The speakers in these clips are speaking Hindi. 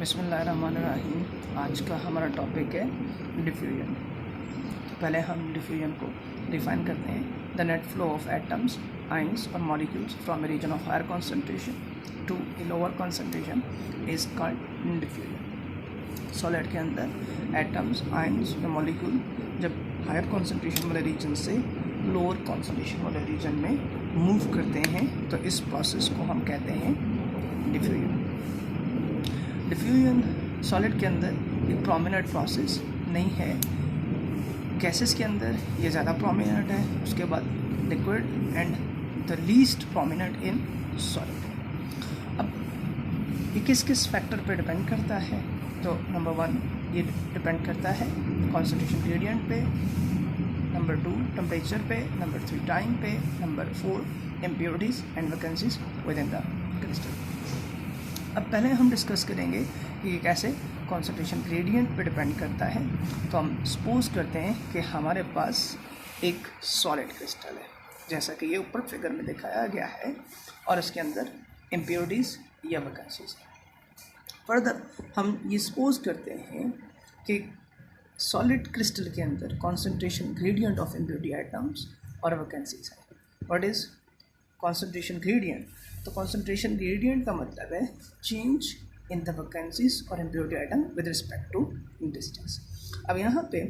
बिस्मिल्लाहिर्रहमानिर्रहीम। आज का हमारा टॉपिक है डिफ्यूजन। पहले हम डिफ्यूजन को डिफाइन करते हैं। The net flow of atoms, ions और molecules from a region of higher concentration to a lower concentration is called diffusion. Solid के अंदर एटम्स, आइंस या मॉलिक्यूल जब हायर कॉन्सेंट्रेशन वाले रीजन से लोअर कॉन्सेंट्रेशन वाले रीजन में मूव करते हैं तो इस प्रोसेस को हम कहते हैं डिफ्यूजन। डिफ्यूजन सॉलिड के अंदर एक प्रोमिनेंट प्रोसेस नहीं है। गैसेस के अंदर ये ज़्यादा प्रोमिनेंट है, उसके बाद liquid and the least prominent in solid. अब ये किस किस फैक्टर पे डिपेंड करता है? तो नंबर 1 ये डिपेंड करता है कॉन्सेंट्रेशन ग्रेडियंट पे, नंबर 2 टेम्परेचर पे, नंबर 3 टाइम पे, number 4 impurities and vacancies with in the crystal. अब पहले हम डिस्कस करेंगे कि ये कैसे कॉन्सेंट्रेशन ग्रेडियंट पे डिपेंड करता है। तो हम सपोज करते हैं कि हमारे पास एक सॉलिड क्रिस्टल है, जैसा कि ये ऊपर फिगर में दिखाया गया है, और इसके अंदर इम्प्योरिटीज़ या वैकेंसीज हैं। फर्दर हम ये सपोज करते हैं कि सॉलिड क्रिस्टल के अंदर concentration gradient of impurity atoms और वैकेंसीज है। What is concentration gradient? तो कॉन्सेंट्रेशन ग्रेडियंट का मतलब है चेंज इन द वैकेंसीज और impurity atom with respect to distance. अब यहाँ पे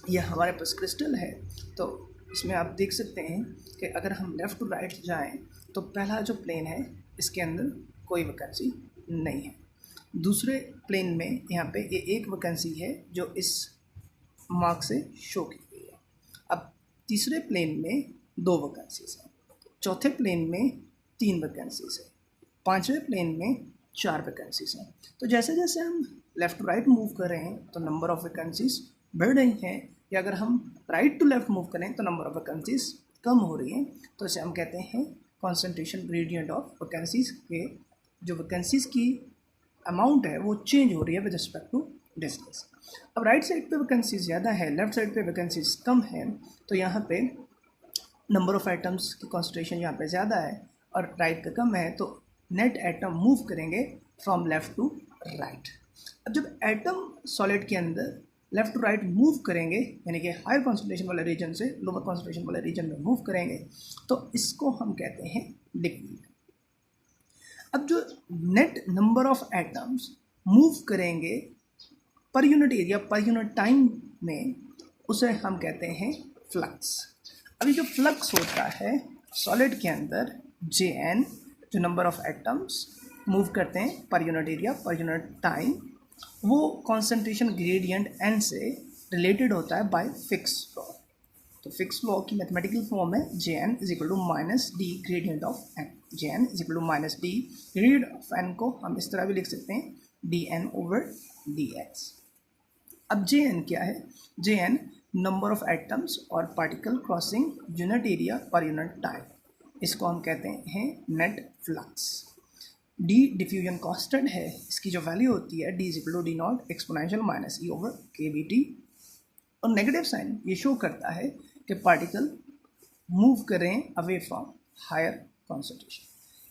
यह हमारे पास क्रिस्टल है, तो इसमें आप देख सकते हैं कि अगर हम लेफ़्ट टू राइट जाएं तो पहला जो प्लेन है इसके अंदर कोई वैकेंसी नहीं है। दूसरे प्लेन में यहाँ पे ये एक वैकेंसी है जो इस मार्क से शो की गई है। अब तीसरे प्लेन में 2 वैकेंसीज हैं, चौथे प्लेन में 3 वैकेंसीज है, पांचवें प्लेन में 4 वैकेंसीज हैं। तो जैसे जैसे हम लेफ़्ट टू राइट मूव कर रहे हैं तो नंबर ऑफ़ वैकेंसीज बढ़ रही हैं, या अगर हम राइट टू लेफ़्ट मूव करें तो नंबर ऑफ़ वैकेंसीज कम हो रही हैं। तो इसे हम कहते हैं कॉन्सेंट्रेशन ग्रेडियंट ऑफ वैकेंसीज के जो वैकेंसीज की अमाउंट है वो चेंज हो रही है विद रिस्पेक्ट टू डिस्टेंस। अब राइट साइड पे वैकेंसीज ज़्यादा है, लेफ़्ट साइड पे वैकेंसीज कम है, तो यहाँ पे नंबर ऑफ़ एटम्स की कॉन्सेंट्रेशन यहाँ पे ज़्यादा है और राइट पे कम है, तो नेट एटम मूव करेंगे फ्रॉम लेफ़्ट टू राइट। अब जब एटम सॉलिड के अंदर लेफ़्ट टू राइट मूव करेंगे, यानी कि हायर कॉन्सेंट्रेशन वाले रीजन से लोअर कॉन्सेंट्रेशन वाले रीजन में मूव करेंगे, तो इसको हम कहते हैं डिफ्यूजन। अब जो net number of atoms move करेंगे पर यूनिट एरिया पर यूनिट टाइम में, उसे हम कहते हैं फ्लक्स। अभी जो फ्लक्स होता है सॉलिड के अंदर, Jn जो नंबर ऑफ़ एटम्स मूव करते हैं पर यूनिट एरिया पर यूनिट टाइम, वो कॉन्सेंट्रेशन ग्रेडियंट n से रिलेटेड होता है बाय फिक्स लॉ। तो फिक्स लॉ की मैथमेटिकल फॉर्म है Jn is equal to minus D gradient of n। Jn is equal to minus D gradient of n को हम इस तरह भी लिख सकते हैं dn ओवर dx। अब Jn क्या है? Jn नंबर ऑफ़ एटम्स और पार्टिकल क्रॉसिंग यूनिट एरिया पर यूनिट टाइम, इसको हम कहते हैं net flux. D diffusion constant है, इसकी जो वैल्यू होती है D is equal to D naught exponential minus E over k B T. और नेगेटिव साइन ये शो करता है कि पार्टिकल मूव कर रहे हैं अवे फ्रॉम हायर कॉन्सेंट्रेशन,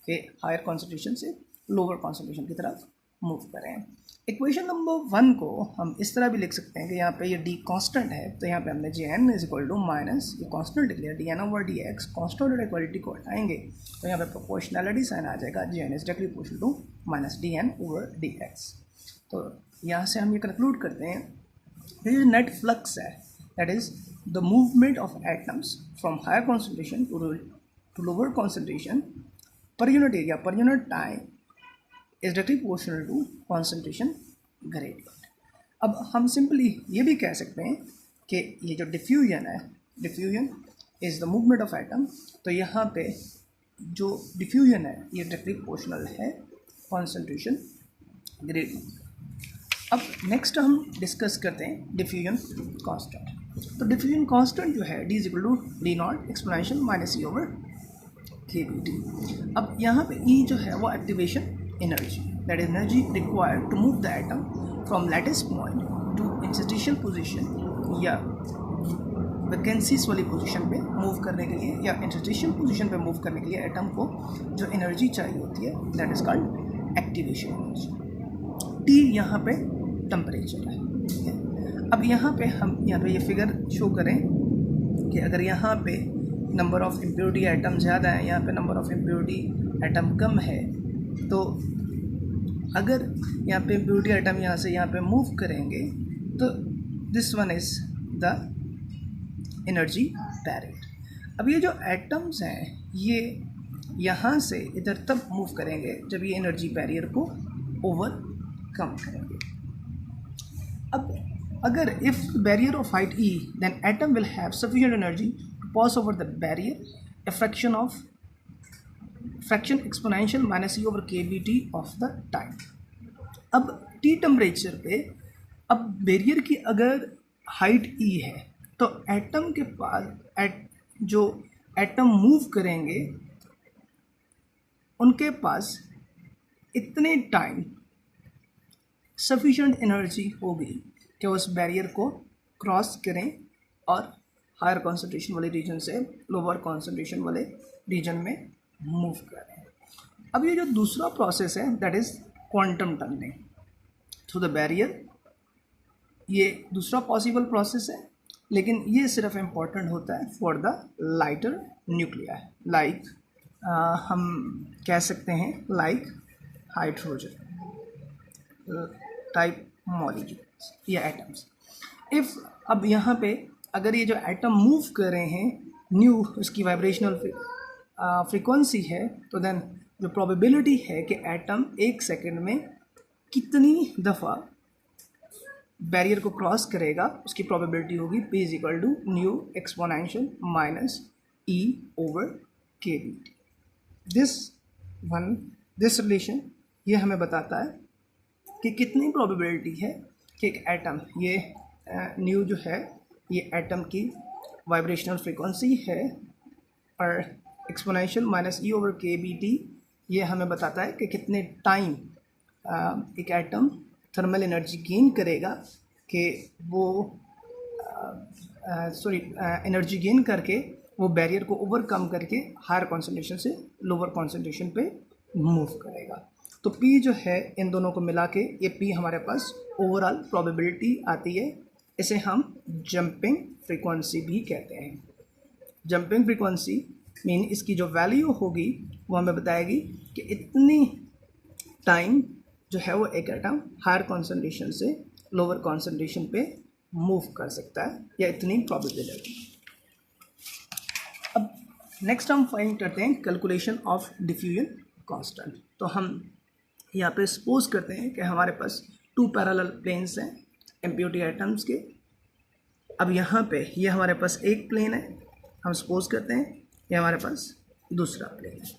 के हायर कॉन्सेंट्रेशन से लोअर कॉन्सेंट्रेशन की तरफ मूव कर रहे हैं। इक्वेशन नंबर 1 को हम इस तरह भी लिख सकते हैं कि यहाँ पे ये डी कांस्टेंट है, तो यहाँ पे हमने Jn is equal to minus ये कांस्टेंट लिख लिया Dn ओवर dx। कांस्टेंट और इक्वालिटी को हटाएंगे तो यहाँ पे प्रोपोर्शनैलिटी साइन आ जाएगा, Jn is directly proportional to minus Dn over dx। तो यहाँ से हम ये कंक्लूड करते हैं कि ये नेट फ्लक्स है, that is the movement of atoms from higher concentration to lower concentration per unit area पर unit time is directly proportional to concentration gradient. अब हम सिंपली ये भी कह सकते हैं कि ये जो डिफ्यूजन है, diffusion is the movement of atom, तो यहाँ पे जो डिफ्यूजन है ये डायरेक्टली प्रोपोर्शनल है कॉन्सेंट्रेशन ग्रेडियंट। अब नेक्स्ट हम डिस्कस करते हैं डिफ्यूजन कांस्टेंट। तो डिफ्यूजन कांस्टेंट जो है D is equal to D naught exponential minus E over k B T. अब यहाँ पे ई जो है वो activation energy, that is energy required to move the atom from lattice point to interstitial position या वैकेंसीज वाली पोजीशन पे मूव करने के लिए या इंटरस्टिशियल पोजीशन पे मूव करने के लिए एटम को जो एनर्जी चाहिए होती है that is called activation energy. T यहाँ पे टेम्परेचर है, ठीक है। अब यहाँ पे हम ये फिगर शो करें कि अगर यहाँ पे नंबर ऑफ इम्प्योरिटी आइटम ज़्यादा है, यहाँ पे नंबर ऑफ इम्प्योरिटी आइटम कम है, तो अगर यहाँ पे इम्प्योरिटी आइटम यहाँ से यहाँ पे मूव करेंगे तो this one is the energy barrier. अब ये जो एटम्स हैं ये यहाँ से इधर तब मूव करेंगे जब ये एनर्जी बैरियर को ओवरकम करेंगे। अब अगर if barrier of height E, then atom will have sufficient energy to pass over the barrier, a fraction exponential minus E over kBT of the time। अब T टेम्परेचर पे अब बैरियर की अगर हाइट E है तो एटम के पास जो एटम मूव करेंगे उनके पास इतने टाइम सफिशिएंट एनर्जी होगी कि उस बैरियर को क्रॉस करें और हायर कॉन्सेंट्रेशन वाले रीजन से लोअर कॉन्सेंट्रेशन वाले रीजन में मूव करें। अब ये जो दूसरा प्रोसेस है that is quantum tunnelling through the barrier. ये दूसरा पॉसिबल प्रोसेस है, लेकिन ये सिर्फ इम्पॉर्टेंट होता है for the lighter nuclei, like हम कह सकते हैं लाइक हाइड्रोजन टाइप मॉलिक्यूल्स या एटम्स। इफ़ अब यहाँ पे अगर ये जो एटम मूव कर रहे हैं न्यू उसकी वाइब्रेशनल फ्रीक्वेंसी है, तो देन जो प्रोबेबिलिटी है कि एटम एक सेकंड में कितनी दफ़ा बैरियर को क्रॉस करेगा उसकी प्रोबेबिलिटी होगी P is equal to nu exponential minus E over kBT। This relation ये हमें बताता है कि कितनी प्रोबेबिलिटी है कि एक एटम, ये न्यू जो है ये एटम की वाइब्रेशनल फ्रीक्वेंसी है, और exponential minus E over kBT ये हमें बताता है कि कितने टाइम एक एटम थर्मल एनर्जी गेन करेगा कि वो एनर्जी गेन करके वो बैरियर को ओवरकम करके हायर कॉन्सेंट्रेशन से लोअर कॉन्सेंट्रेशन पे मूव करेगा। तो P जो है इन दोनों को मिला के ये P हमारे पास ओवरऑल प्रोबेबिलिटी आती है। इसे हम जंपिंग फ्रीक्वेंसी भी कहते हैं। जंपिंग फ्रीक्वेंसी मीन इसकी जो वैल्यू होगी वो हमें बताएगी कि इतनी टाइम जो है वो एक एटम हायर कॉन्सेंट्रेशन से लोअर कॉन्सेंट्रेशन पे मूव कर सकता है, या इतनी प्रोबेबिलिटी। अब नेक्स्ट हम फाइंड करते हैं कैलकुलेशन ऑफ डिफ्यूजन कांस्टेंट। तो हम यहाँ पे सपोज करते हैं कि हमारे पास 2 पैरेलल प्लेन्स हैं इम्प्योरिटी आइटम्स के। अब यहाँ पे ये हमारे पास एक प्लेन है, हम सपोज करते हैं ये हमारे पास दूसरा प्लेन है।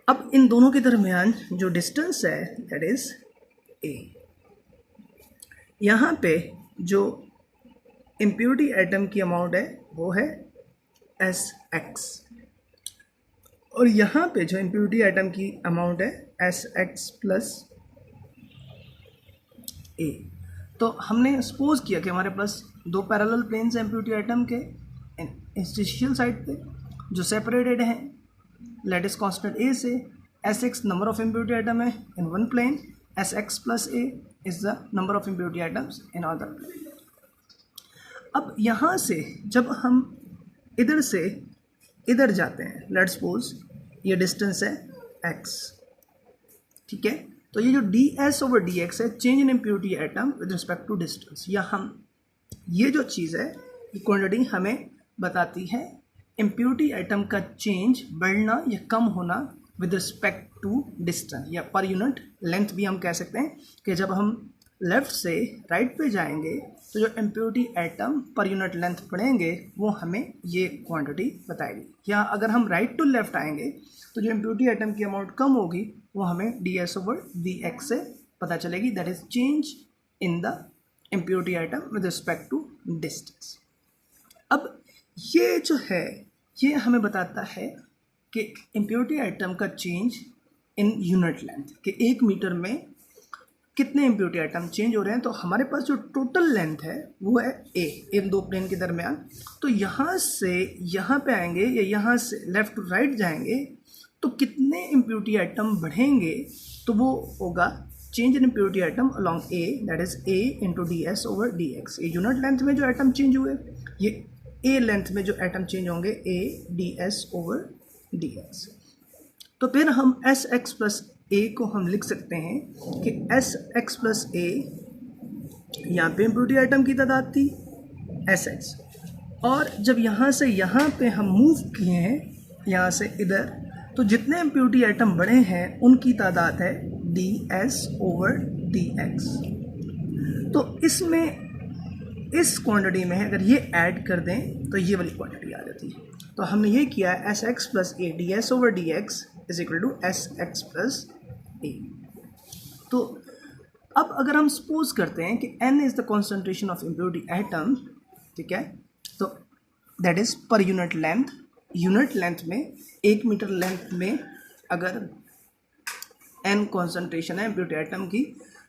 अब इन दोनों के दरमियान जो डिस्टेंस है दैट इज़ A। यहाँ पे जो इम्प्योरिटी आइटम की अमाउंट है वो है Sx, और यहाँ पे जो इम्प्योरिटी आइटम की अमाउंट है Sx प्लस A। तो हमने सपोज किया कि हमारे पास 2 पैरेलल प्लेन्स हैं इम्प्योरिटी आइटम के इंटरस्टिशियल साइड पे जो सेपरेटेड हैं लेटिस कांस्टेंट A से। Sx number of impurity atom है in one plane, Sx plus A is the number of impurity atoms in other plane. अब यहाँ से जब हम इधर से इधर जाते हैं, लेट्स सपोज ये डिस्टेंस है x, ठीक है। तो ये जो ds ओवर dx है change in impurity atom with respect to distance, या हम ये जो चीज़ है ये क्वांटिटी हमें बताती है इम्प्योरिटी आइटम का चेंज बढ़ना या कम होना विद रिस्पेक्ट टू डिस्टेंस, या पर यूनिट लेंथ भी हम कह सकते हैं कि जब हम लेफ़्ट से राइट पे जाएंगे तो जो इम्प्योरिटी आइटम पर यूनिट लेंथ पढ़ेंगे वो हमें ये क्वांटिटी बताएगी। या अगर हम राइट टू लेफ़्ट आएंगे तो जो इम्प्योरिटी आइटम की अमाउंट कम होगी वो हमें ds ओवर dx से पता चलेगी, that is change in the impurity atom with respect to distance. अब ये जो है ये हमें बताता है कि इम्प्योरिटी आइटम का चेंज इन यूनिट लेंथ, कि 1 मीटर में कितने इम्प्योरिटी आइटम चेंज हो रहे हैं। तो हमारे पास जो टोटल लेंथ है वो है A इन 2 प्लेन के दरमियान। तो यहाँ से यहाँ पे आएंगे या यहाँ से लेफ़्ट टू राइट जाएंगे तो कितने इम्प्योरिटी आइटम बढ़ेंगे, तो वो होगा change in impurity item along A, that is A into D S over D x. ये यूनिट लेंथ में जो एटम चेंज हुए, ये ए लेंथ में जो एटम चेंज होंगे A D S over D X. तो फिर हम एस एक्स प्लस ए को हम लिख सकते हैं कि एस एक्स प्लस ए, यहाँ पे इम्प्योरिटी आइटम की तादाद थी एस एक्स, और जब यहाँ से यहाँ पे हम मूव किए हैं यहाँ से इधर, तो जितने इम्प्योरिटी आइटम बड़े हैं उनकी तादाद है D S over D X. तो इसमें इस क्वांटिटी में अगर ये ऐड कर दें तो ये वाली क्वांटिटी आ जाती है। तो हमने ये किया है S X plus A D S over D x is equal to S X plus A. तो अब अगर हम सपोज करते हैं कि n is the concentration of impurity atom, ठीक है, तो that is per unit length. Unit length में 1 मीटर लेंथ में अगर n कॉन्सेंट्रेशन है इम्प्योरिटी आइटम की,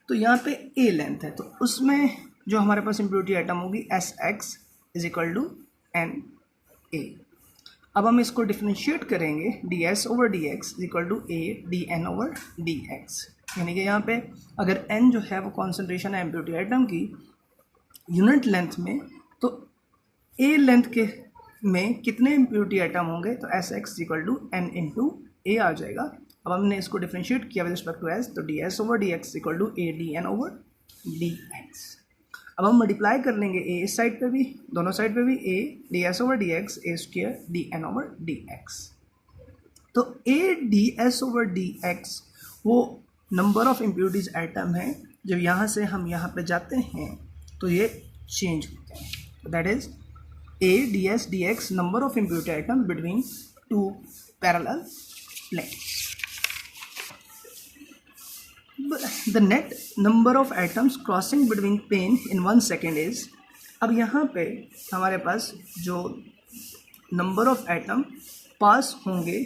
तो यहाँ पे a लेंथ है, तो उसमें जो हमारे पास इम्प्योरिटी आइटम होगी S x is equal to n a. अब हम इसको डिफ्रेंशिएट करेंगे d S over D x is equal to A D N over D x, यानी कि यहाँ पे अगर n जो है वो कॉन्सेंट्रेशन है इम्प्योरिटी आइटम की यूनिट लेंथ में, तो a लेंथ के में कितने इम्प्योरिटी आइटम होंगे, तो S X equal to N into A आ जाएगा। अब हमने इसको डिफ्रेंशिएट किया विद रिस्पेक्ट टू एस, तो D S over D X equal to A D N over D x. अब हम मल्टीप्लाई कर लेंगे ए इस साइड पे भी, दोनों साइड पे भी A D S over D X A square D N over D X. तो A D S over D X वो नंबर ऑफ इम्प्योरिटीज आइटम है, जब यहाँ से हम यहाँ पे जाते हैं तो ये चेंज होते हैं। That is a D s d x number of impurity atom between two parallel planes. The net number of atoms crossing between plane in 1 second is, अब यहाँ पे हमारे पास जो नंबर ऑफ एटम पास होंगे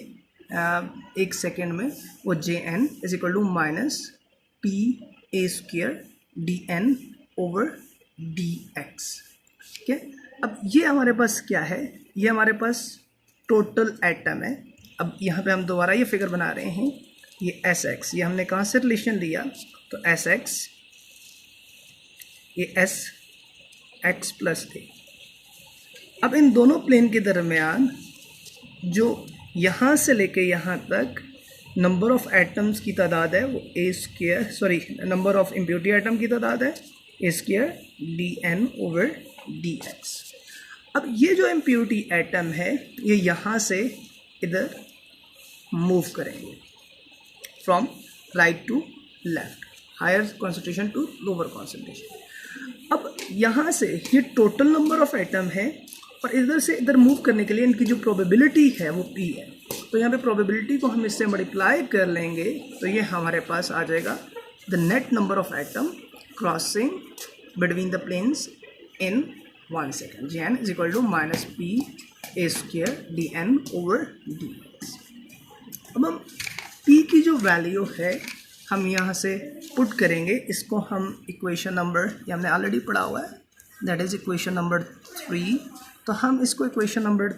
1 सेकेंड में वो J n is equal to minus p a square D N over D x. ठीक है, अब ये हमारे पास क्या है, ये हमारे पास टोटल एटम है। अब यहाँ पे हम दोबारा ये फिगर बना रहे हैं, ये एस एक्स, ये हमने कहाँ से रिलेशन लिया, तो एस एक्स, ये एस एक्स प्लस ए। अब इन दोनों प्लेन के दरमियान जो यहाँ से लेके यहाँ तक नंबर ऑफ एटम्स की तादाद है वो A square, sorry number of impurity atom की तादाद है A square D N over D x. अब ये जो इम्प्योरिटी आइटम है ये यहाँ से इधर मूव करेंगे from right to left, higher concentration to lower concentration. अब यहाँ से ये टोटल नंबर ऑफ आइटम है और इधर से इधर मूव करने के लिए इनकी जो प्रोबेबिलिटी है वो p है। तो यहाँ पे प्रोबेबिलिटी को हम इससे मल्टीप्लाई कर लेंगे तो ये हमारे पास आ जाएगा the net number of atom crossing between the planes in 1 second, J n is equal to minus p a square D N over D x. अब हम p की जो वैल्यू है हम यहाँ से पुट करेंगे, इसको हम इक्वेशन नंबर, ये हमने ऑलरेडी पढ़ा हुआ है, दैट इज़ इक्वेशन नंबर 3। तो हम इसको इक्वेशन नंबर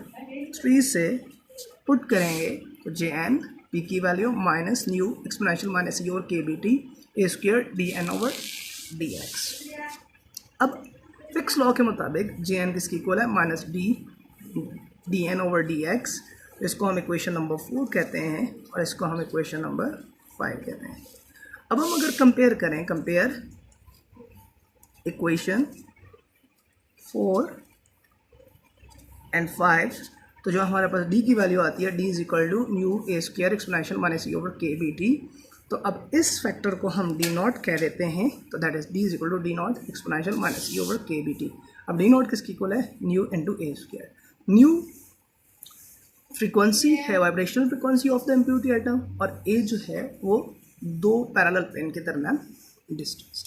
3 से पुट करेंगे तो जे एन पी की value minus new exponential minus E और K B T A square D N over D x. अब फिक्स लॉ के मुताबिक जे एन किसकी इक्वल है, minus D N over D X. इसको हम इक्वेशन नंबर 4 कहते हैं और इसको हम इक्वेशन नंबर 5 कहते हैं। अब हम अगर कंपेयर करें, कंपेयर इक्वेशन 4 एंड 5, तो जो हमारे पास d की वैल्यू आती है d is equal to nu a square exponential minus E over k B T. तो अब इस फैक्टर को हम डी नॉट कह देते हैं, तो that is d is equal to D naught exponential minus E over k B T. अब डी नॉट किसकी इक्वल है, nu into a square. Nu frequency है, vibrational frequency of the impurity atom, और ए जो है वो 2 पैरेलल प्लेन के दरमियान डिस्टेंस।